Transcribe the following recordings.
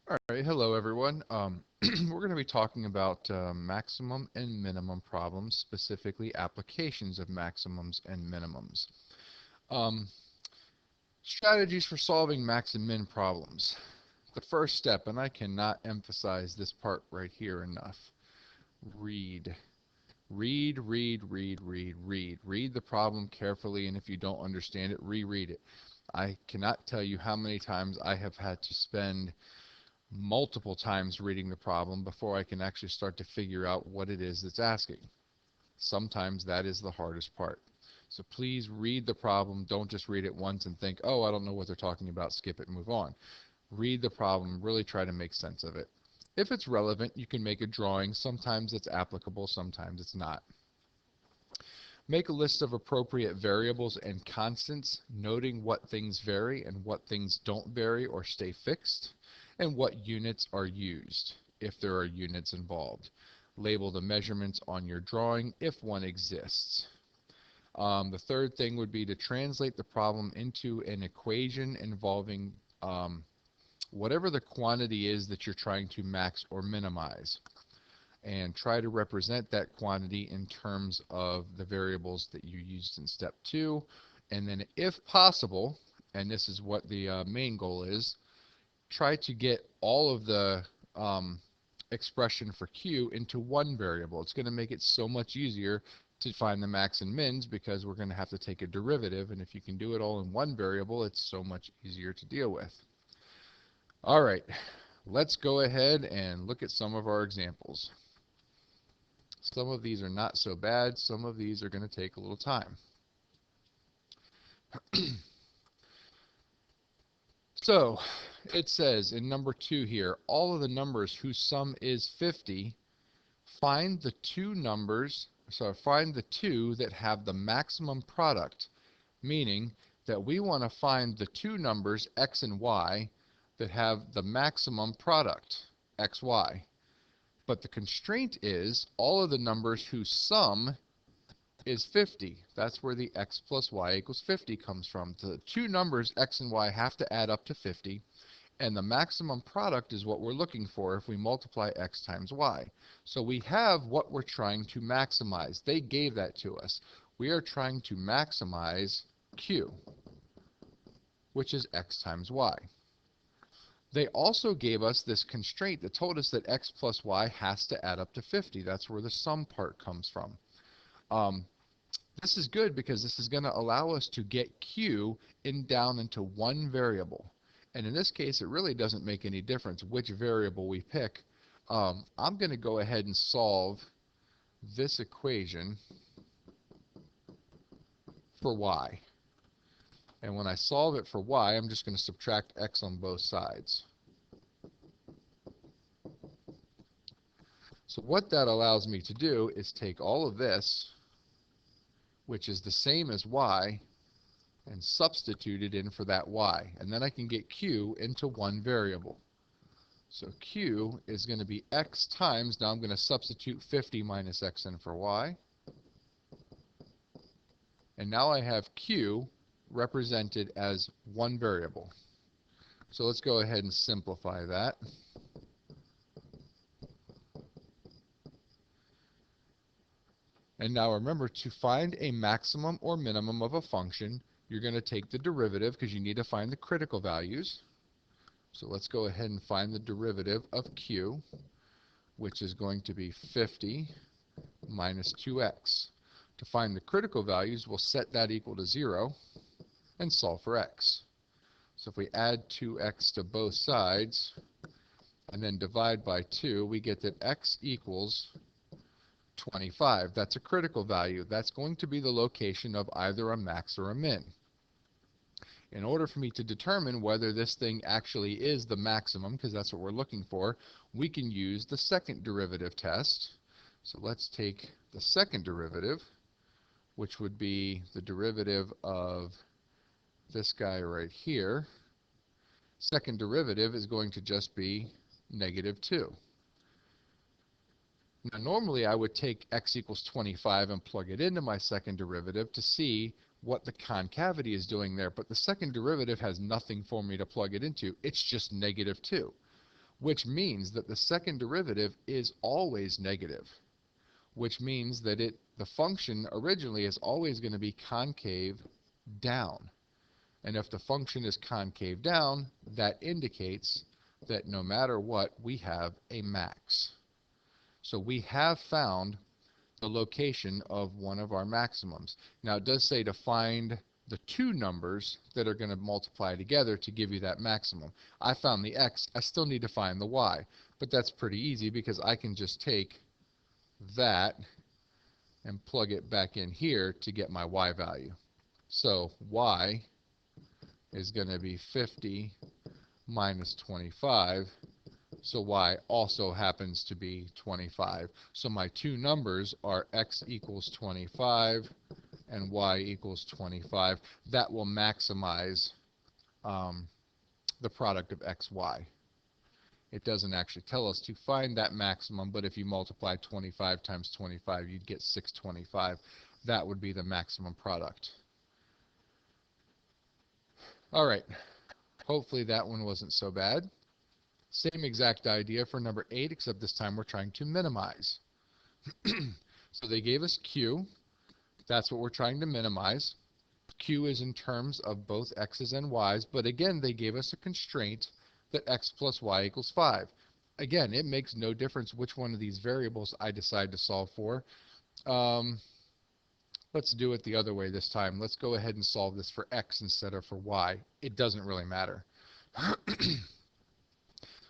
All right, hello everyone. We're going to be talking about maximum and minimum problems, specifically applications of maximums and minimums. Um, Strategies for solving max and min problems. The first step, and I cannot emphasize this part right here enough, read. Read, read, read, read, read. Read the problem carefully, and if you don't understand it, reread it. I cannot tell you how many times I have had to spend multiple times reading the problem before I can actually start to figure out what it is that's asking. Sometimes that is the hardest part. So please read the problem. Don't just read it once and think, oh, I don't know what they're talking about, skip it, move on. Read the problem, really try to make sense of it. If it's relevant, you can make a drawing. Sometimes it's applicable, sometimes it's not. Make a list of appropriate variables and constants, noting what things vary and what things don't vary or stay fixed, and what units are used, if there are units involved. Label the measurements on your drawing if one exists. The third thing would be to translate the problem into an equation involving whatever the quantity is that you're trying to max or minimize, and try to represent that quantity in terms of the variables that you used in step 2. And then if possible, and this is what the main goal is, try to get all of the expression for Q into one variable. It's going to make it so much easier to find the max and mins because we're going to have to take a derivative, and if you can do it all in one variable, it's so much easier to deal with. All right, let's go ahead and look at some of our examples. Some of these are not so bad. Some of these are going to take a little time. So it says in number 2 here, all of the numbers whose sum is 50, find the two that have the maximum product, meaning that we want to find the two numbers x and y that have the maximum product, xy. But the constraint is all of the numbers whose sum is 50. That's where the x plus y equals 50 comes from. The two numbers x and y have to add up to 50, and the maximum product is what we're looking for if we multiply x times y. So we have what we're trying to maximize. They gave that to us. We are trying to maximize q, which is x times y. They also gave us this constraint that told us that x plus y has to add up to 50. That's where the sum part comes from. This is good because this is going to allow us to get q down into one variable. And in this case, it really doesn't make any difference which variable we pick. I'm going to go ahead and solve this equation for y. And when I solve it for y, I'm just going to subtract x on both sides. So what that allows me to do is take all of this, which is the same as y, and substitute it in for that y. And then I can get q into one variable. So q is going to be x times, now I'm going to substitute 50 minus x in for y. And now I have q represented as one variable. So let's go ahead and simplify that. And now remember, to find a maximum or minimum of a function, you're going to take the derivative because you need to find the critical values. So let's go ahead and find the derivative of q, which is going to be 50 minus 2x. To find the critical values, we'll set that equal to 0 and solve for x. So if we add 2x to both sides and then divide by 2, we get that x equals 25. That's a critical value. That's going to be the location of either a max or a min. In order for me to determine whether this thing actually is the maximum, because that's what we're looking for, we can use the second derivative test. So let's take the second derivative, which would be the derivative of this guy right here. Second derivative is going to just be negative 2. Now normally I would take x equals 25 and plug it into my second derivative to see what the concavity is doing there, but the second derivative has nothing for me to plug it into. It's just negative 2. which means that the second derivative is always negative, which means that the function originally is always going to be concave down. And if the function is concave down, that indicates that no matter what, we have a max. So we have found the location of one of our maximums. Now it does say to find the two numbers that are going to multiply together to give you that maximum. I found the x, I still need to find the y, but that's pretty easy because I can just take that and plug it back in here to get my y value. So y is going to be 50 minus 25. So y also happens to be 25. So my two numbers are x equals 25 and y equals 25. That will maximize the product of x, y. It doesn't actually tell us to find that maximum, but if you multiply 25 times 25, you'd get 625. That would be the maximum product. All right, hopefully that one wasn't so bad. Same exact idea for number 8, except this time we're trying to minimize. So they gave us q. That's what we're trying to minimize. Q is in terms of both x's and y's, but again, they gave us a constraint that x plus y equals 5. Again, it makes no difference which one of these variables I decide to solve for. Let's do it the other way this time. Let's go ahead and solve this for x instead of for y. It doesn't really matter.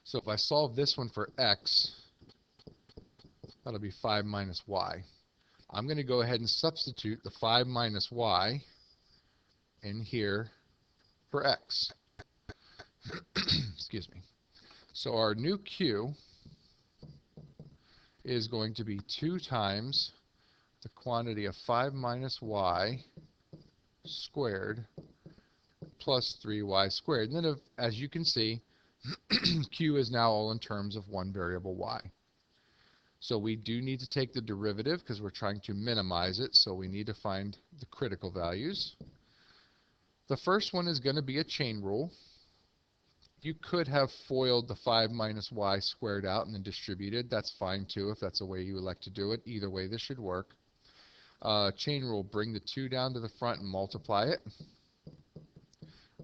So if I solve this one for x, that'll be 5 minus y. I'm going to go ahead and substitute the 5 minus y in here for x. Excuse me. So our new q is going to be 2 times the quantity of 5 minus y squared plus 3y squared. And then as you can see, q is now all in terms of one variable y. So we do need to take the derivative because we're trying to minimize it, so we need to find the critical values. The first one is going to be a chain rule. You could have FOILed the 5 minus y squared out and then distributed. That's fine too if that's a way you elect to do it. Either way, this should work. Chain rule, bring the 2 down to the front and multiply it.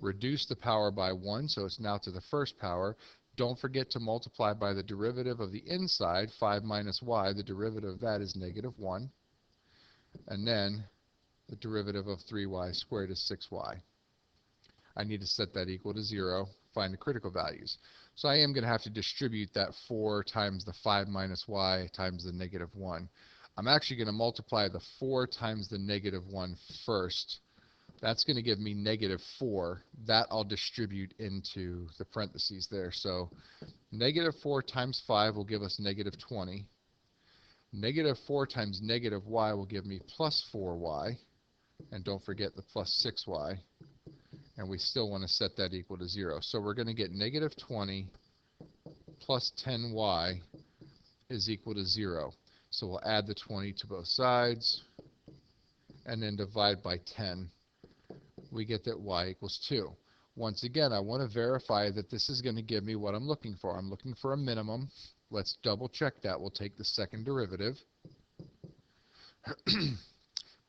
Reduce the power by 1, so it's now to the first power. Don't forget to multiply by the derivative of the inside, 5 minus y. The derivative of that is negative 1. And then the derivative of 3y squared is 6y. I need to set that equal to 0, find the critical values. So I am going to have to distribute that 4 times the 5 minus y times the negative 1. I'm actually going to multiply the 4 times the negative 1 first. That's going to give me negative 4. That I'll distribute into the parentheses there. So negative 4 times 5 will give us negative 20. Negative 4 times negative y will give me plus 4y. And don't forget the plus 6y. And we still want to set that equal to 0. So we're going to get negative 20 plus 10y is equal to 0. So we'll add the 20 to both sides and then divide by 10. We get that y equals 2. Once again, I want to verify that this is going to give me what I'm looking for. I'm looking for a minimum. Let's double check that. We'll take the second derivative.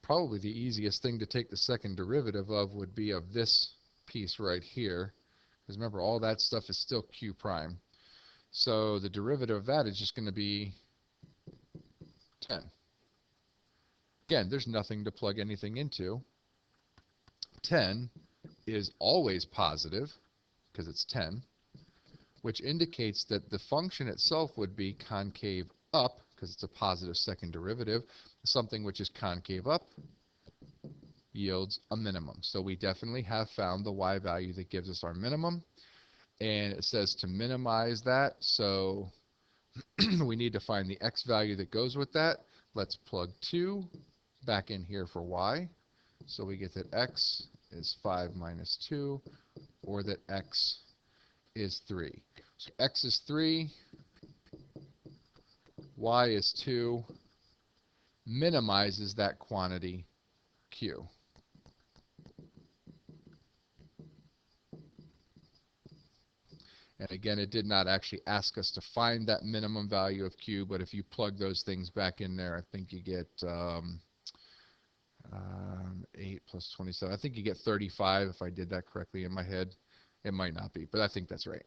Probably the easiest thing to take the second derivative of would be of this piece right here. Because remember, all that stuff is still q prime. So the derivative of that is just going to be 10. Again, there's nothing to plug anything into. 10 is always positive because it's 10, which indicates that the function itself would be concave up because it's a positive second derivative. Something which is concave up yields a minimum. So we definitely have found the y value that gives us our minimum, and it says to minimize that, so we need to find the x value that goes with that. Let's plug 2 back in here for y. So we get that x is 5 minus 2, or that x is 3. So x is 3, y is 2, minimizes that quantity q. And again, it did not actually ask us to find that minimum value of Q, but if you plug those things back in there, I think you get 8 plus 27. I think you get 35 if I did that correctly in my head. It might not be, but I think that's right.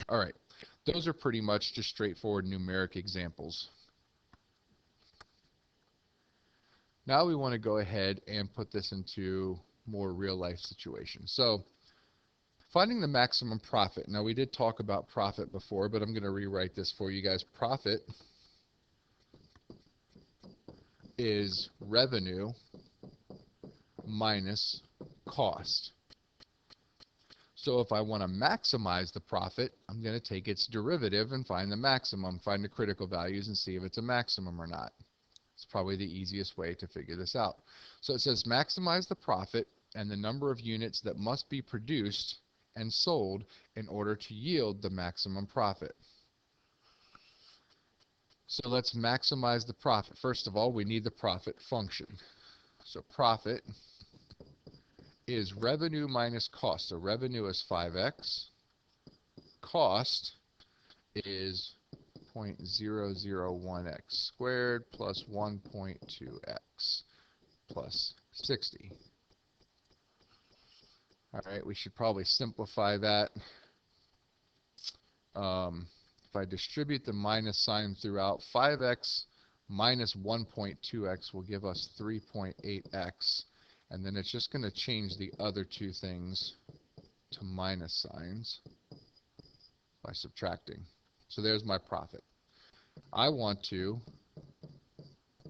All right. Those are pretty much just straightforward numeric examples. Now we want to go ahead and put this into more real life situations. So finding the maximum profit. Now we did talk about profit before, but I'm going to rewrite this for you guys. Profit is revenue minus cost. So if I want to maximize the profit, I'm going to take its derivative and find the maximum, find the critical values and see if it's a maximum or not. It's probably the easiest way to figure this out. So it says maximize the profit and the number of units that must be produced and sold in order to yield the maximum profit. So let's maximize the profit. First of all, we need the profit function. So profit is revenue minus cost. So revenue is 5x. Cost is 0.001x squared plus 1.2x plus 60. All right, we should probably simplify that. If I distribute the minus sign throughout, 5x minus 1.2x will give us 3.8x. And then it's just going to change the other two things to minus signs by subtracting. So there's my profit. I want to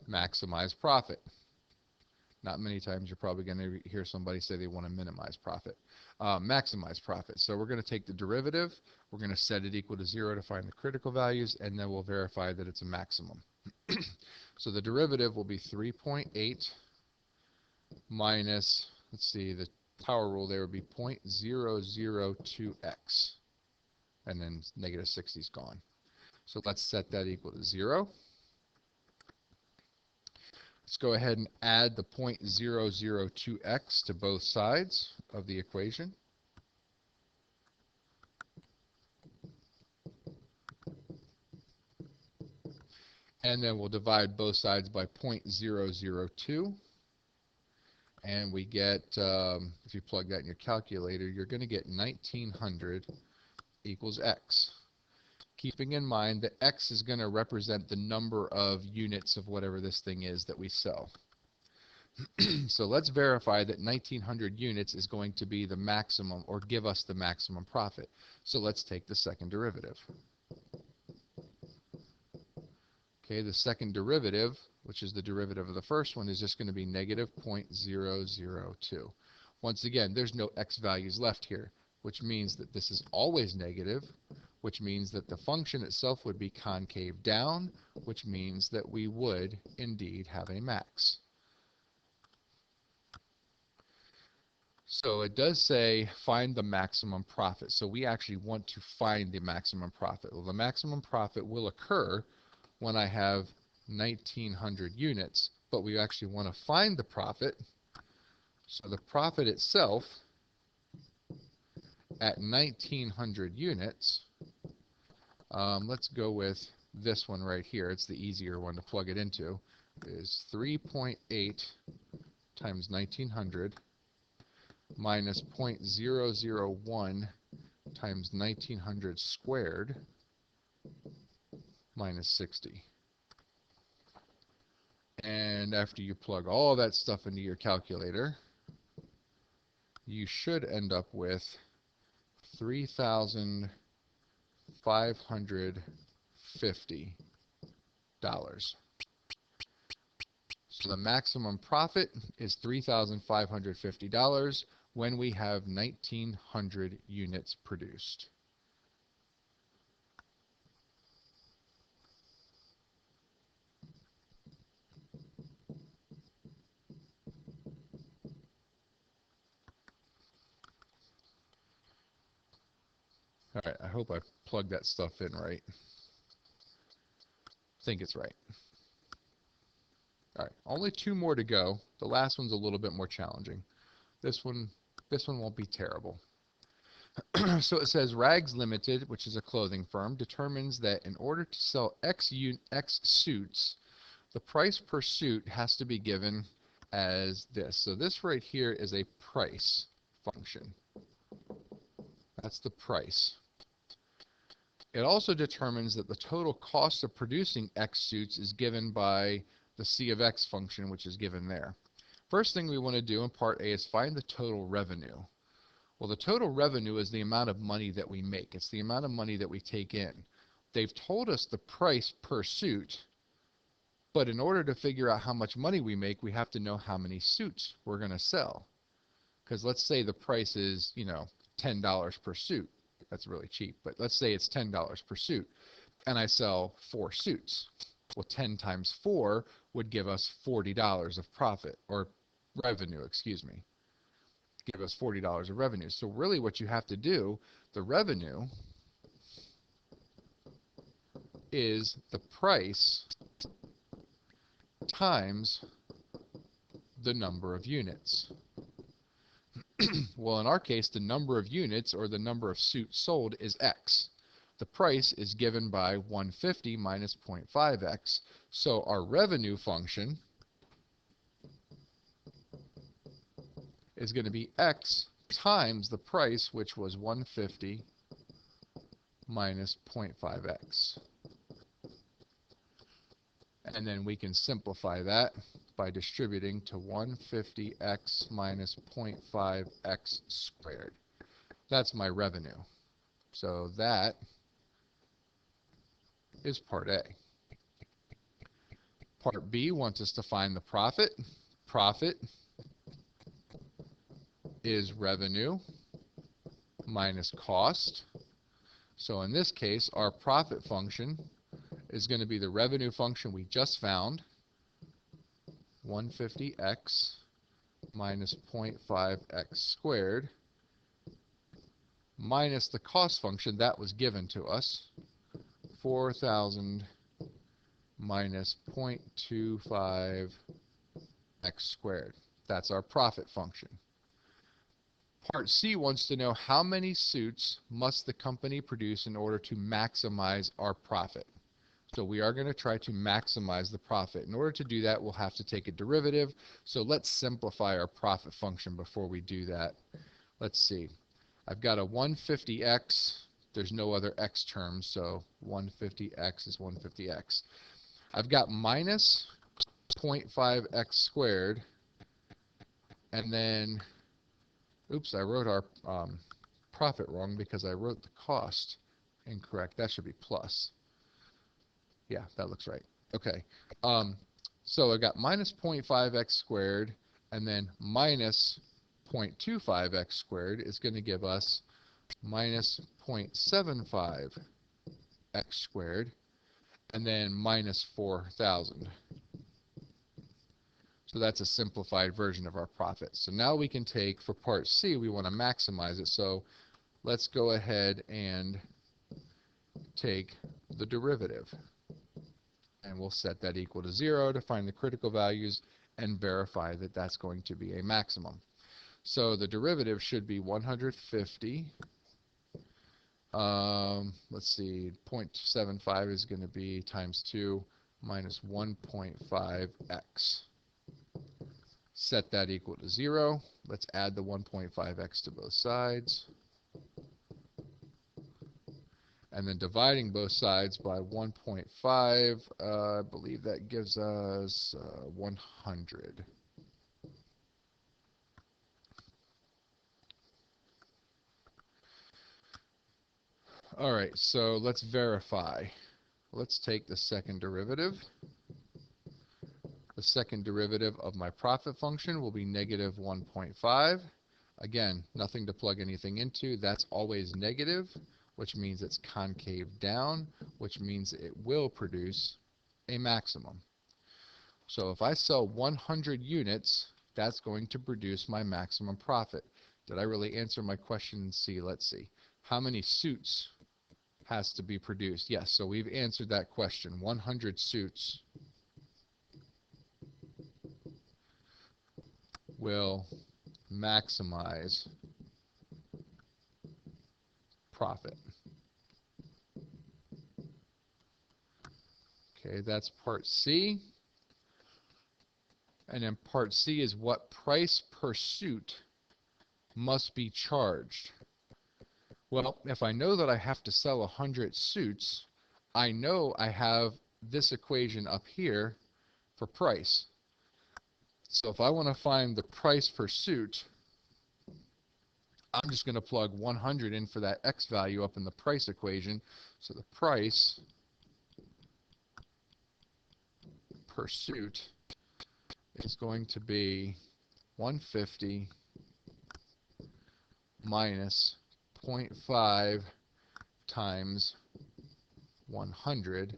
maximize profit. Not many times you're probably going to hear somebody say they want to minimize profit. Maximize profit. So we're going to take the derivative, we're going to set it equal to 0 to find the critical values, and then we'll verify that it's a maximum. So the derivative will be 3.8 minus, let's see, the power rule there would be 0.002x, and then negative 60 is gone. So let's set that equal to 0. Let's go ahead and add the 0.002x to both sides of the equation. And then we'll divide both sides by 0.002. And we get, if you plug that in your calculator, you're going to get 1900 equals x. Keeping in mind that x is going to represent the number of units of whatever this thing is that we sell. So let's verify that 1900 units is going to be the maximum or give us the maximum profit. So let's take the second derivative. Okay, the second derivative, which is the derivative of the first one, is just going to be negative 0.002. Once again, there's no x values left here, which means that this is always negative, which means that the function itself would be concave down, which means that we would indeed have a max. So it does say find the maximum profit. So we actually want to find the maximum profit. Well, the maximum profit will occur when I have 1900 units, but we actually want to find the profit. So the profit itself at 1900 units, let's go with this one right here. It's the easier one to plug it into. Is 3.8 times 1900 minus 0.001 times 1900 squared minus 60. And after you plug all that stuff into your calculator, you should end up with $3,550. So the maximum profit is $3,550 when we have 1900 units produced. All right, I hope I plugged that stuff in right. I think it's right. All right, only two more to go. The last one's a little bit more challenging. This one won't be terrible. So it says Rags Limited, which is a clothing firm, determines that in order to sell X suits, the price per suit has to be given as this. So this right here is a price function. That's the price. It also determines that the total cost of producing X suits is given by the C of X function, which is given there. First thing we want to do in part A is find the total revenue. Well, the total revenue is the amount of money that we make. It's the amount of money that we take in. They've told us the price per suit, but in order to figure out how much money we make, we have to know how many suits we're going to sell. Because let's say the price is, $10 per suit. That's really cheap, but let's say it's $10 per suit, and I sell 4 suits. Well, 10 times 4 would give us $40 of profit, or revenue, excuse me. Give us $40 of revenue. So really what you have to do, the revenue is the price times the number of units. Well, in our case, the number of units, or the number of suits sold, is X. The price is given by 150 minus 0.5x. So our revenue function is going to be X times the price, which was 150 minus 0.5x. And then we can simplify that by distributing to 150x minus 0.5x squared. That's my revenue. So that is part A. Part B wants us to find the profit. Profit is revenue minus cost. So in this case, our profit function is going to be the revenue function we just found, 150x minus 0.5x squared, minus the cost function that was given to us, 4,000 minus 0.25x squared. That's our profit function. Part C wants to know how many suits must the company produce in order to maximize our profit. So we are going to try to maximize the profit. In order to do that, we'll have to take a derivative. So let's simplify our profit function before we do that. Let's see. I've got a 150x. There's no other x terms, so 150x is 150x. I've got minus 0.5x squared, and then, oops, I wrote our profit wrong because I wrote the cost incorrect. That should be plus. Yeah, that looks right. Okay. So I got minus 0.5x squared, and then minus 0.25x squared is going to give us minus 0.75x squared, and then minus 4,000. So that's a simplified version of our profit. So now we can take, for part C, we want to maximize it. So let's go ahead and take the derivative. And we'll set that equal to 0 to find the critical values and verify that that's going to be a maximum. So the derivative should be 150. Let's see, 0.75 is going to be times 2 minus 1.5x. Set that equal to 0. Let's add the 1.5x to both sides. And then dividing both sides by 1.5, I believe that gives us 100. All right, so let's verify. Let's take the second derivative. The second derivative of my profit function will be negative 1.5. Again, nothing to plug anything into. That's always negative, which means it's concave down, which means it will produce a maximum. So if I sell 100 units, that's going to produce my maximum profit. Did I really answer my question in C? Let's see. How many suits has to be produced? Yes, so we've answered that question. 100 suits will maximize profit. Okay, that's part C. And then part C is what price per suit must be charged. Well, if I know that I have to sell 100 suits, I know I have this equation up here for price. So if I want to find the price per suit, I'm just going to plug 100 in for that X value up in the price equation. So the price per suit is going to be 150 minus 0.5 times 100,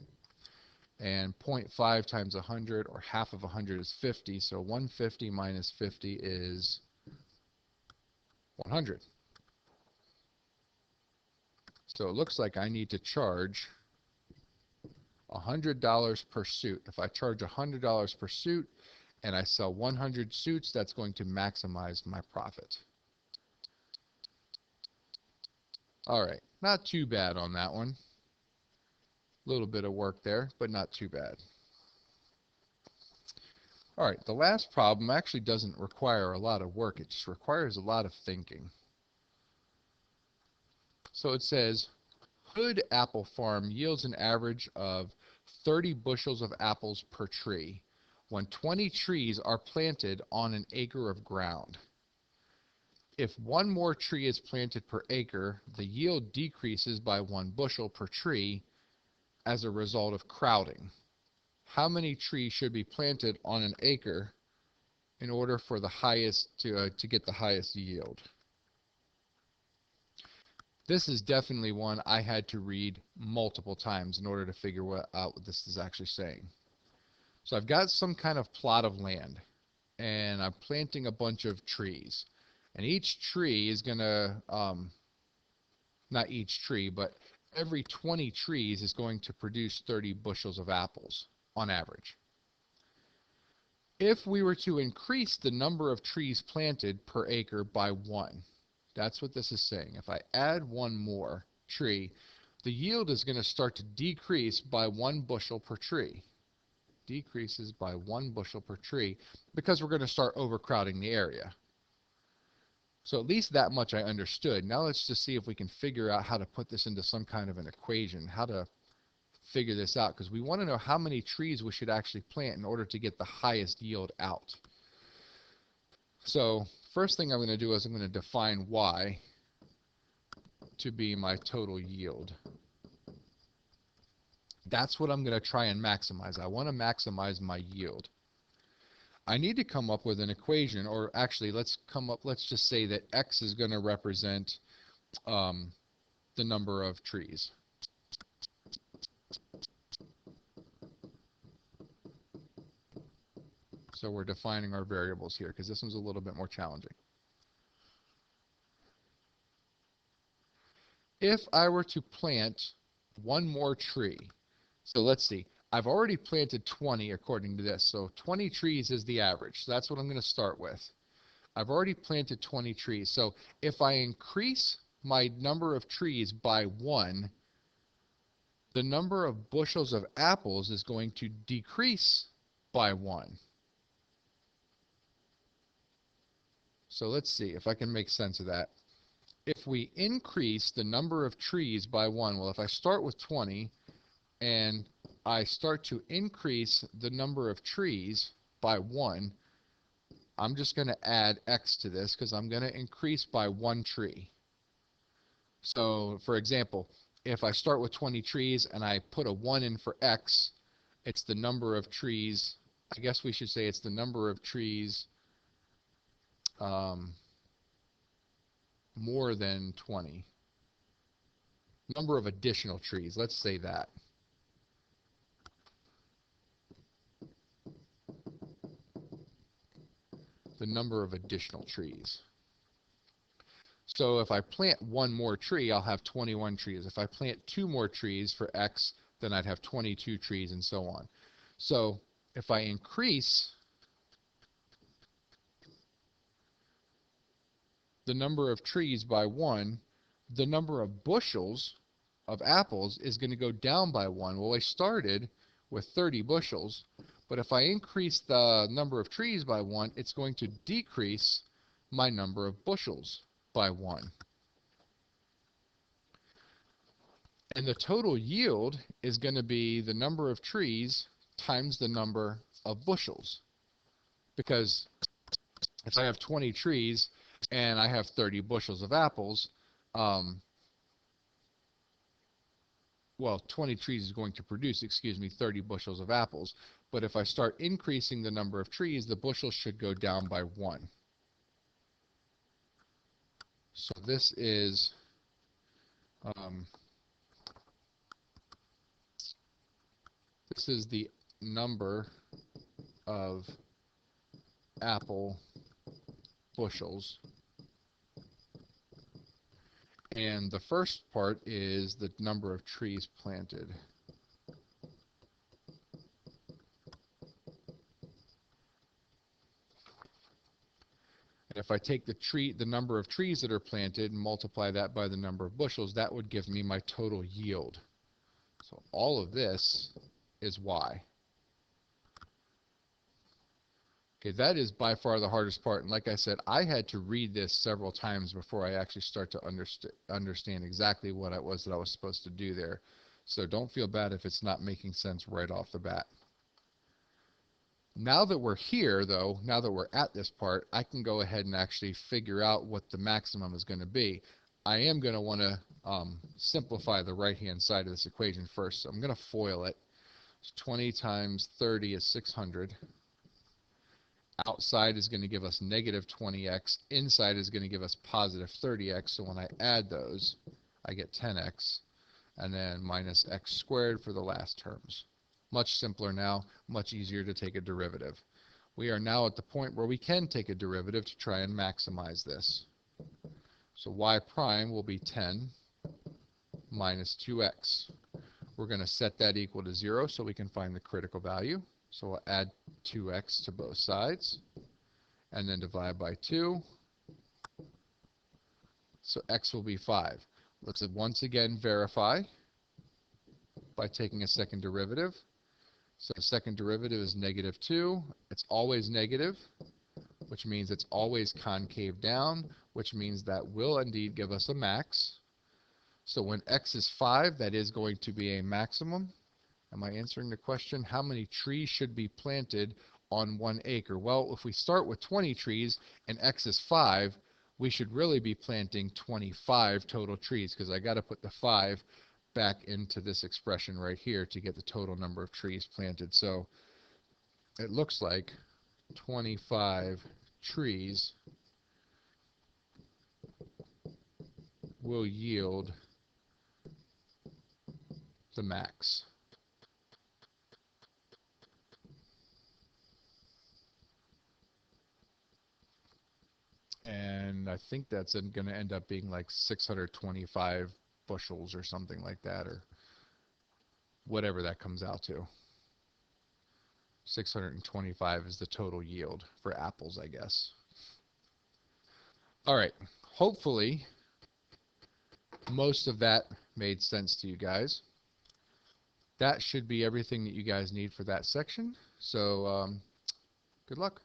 and 0.5 times 100, or half of 100, is 50. So 150 minus 50 is 100. So it looks like I need to charge $100 per suit. If I charge $100 per suit and I sell 100 suits, that's going to maximize my profit. All right, not too bad on that one. A little bit of work there, but not too bad. All right, the last problem actually doesn't require a lot of work. It just requires a lot of thinking. So it says, Hood Apple Farm yields an average of 30 bushels of apples per tree when 20 trees are planted on an acre of ground. If one more tree is planted per acre, the yield decreases by 1 bushel per tree as a result of crowding. How many trees should be planted on an acre in order for the highest to get the highest yield? This is definitely one I had to read multiple times in order to figure out what this is actually saying. So I've got some kind of plot of land, and I'm planting a bunch of trees. And each tree is going to, not each tree, but every 20 trees is going to produce 30 bushels of apples on average. If we were to increase the number of trees planted per acre by 1, that's what this is saying. If I add 1 more tree, the yield is going to start to decrease by 1 bushel per tree. Decreases by 1 bushel per tree because we're going to start overcrowding the area. So at least that much I understood. Now let's just see if we can figure out how to put this into some kind of an equation, how to figure this out, because we want to know how many trees we should actually plant in order to get the highest yield out. So first thing I'm going to do is I'm going to define Y to be my total yield. That's what I'm going to try and maximize. I want to maximize my yield. I need to come up with an equation, or actually let's just say that X is going to represent the number of trees. So we're defining our variables here because this one's a little bit more challenging. If I were to plant 1 more tree, so let's see, I've already planted 20 according to this, so 20 trees is the average. So that's what I'm going to start with. I've already planted 20 trees, so if I increase my number of trees by 1, the number of bushels of apples is going to decrease by 1. So let's see if I can make sense of that. If we increase the number of trees by 1, well, if I start with 20 and I start to increase the number of trees by 1, I'm just going to add X to this because I'm going to increase by 1 tree. So, for example, if I start with 20 trees and I put a 1 in for X, it's the number of trees. I guess we should say it's the number of trees more than 20. Number of additional trees, let's say that. The number of additional trees. So if I plant 1 more tree, I'll have 21 trees. If I plant 2 more trees for X, then I'd have 22 trees, and so on. So if I increase the number of trees by 1, the number of bushels of apples is going to go down by 1. Well, I started with 30 bushels, but if I increase the number of trees by 1, it's going to decrease my number of bushels by 1. And the total yield is going to be the number of trees times the number of bushels. Because if I have 20 trees and I have 30 bushels of apples, well, 20 trees is going to produce, 30 bushels of apples. But if I start increasing the number of trees, the bushels should go down by 1. So this is the number of apple bushels. And the first part is the number of trees planted. And if I take the number of trees that are planted and multiply that by the number of bushels, that would give me my total yield. So all of this is Y. Okay, that is by far the hardest part. And like I said, I had to read this several times before I actually start to understand exactly what it was that I was supposed to do there. So don't feel bad if it's not making sense right off the bat. Now that we're here, though, now that we're at this part, I can go ahead and actually figure out what the maximum is going to be. I am going to want to simplify the right-hand side of this equation first. So I'm going to FOIL it. So 20 times 30 is 600. Outside is going to give us negative 20x. Inside is going to give us positive 30x. So when I add those, I get 10x. And then minus x squared for the last terms. Much simpler now, much easier to take a derivative. We are now at the point where we can take a derivative to try and maximize this. So y prime will be 10 minus 2x. We're going to set that equal to 0 so we can find the critical value. So we'll add 2x to both sides and then divide by 2. So x will be 5. Let's once again verify by taking a second derivative. So the second derivative is negative 2. It's always negative, which means it's always concave down, which means that will indeed give us a max. So when x is 5, that is going to be a maximum. Am I answering the question? How many trees should be planted on 1 acre? Well, if we start with 20 trees and x is 5, we should really be planting 25 total trees because I got to put the 5 back into this expression right here to get the total number of trees planted. So it looks like 25 trees will yield the max. And I think that's going to end up being like 625 bushels or something like that, or whatever that comes out to. 625 is the total yield for apples, I guess. All right, hopefully most of that made sense to you guys. That should be everything that you guys need for that section. So good luck.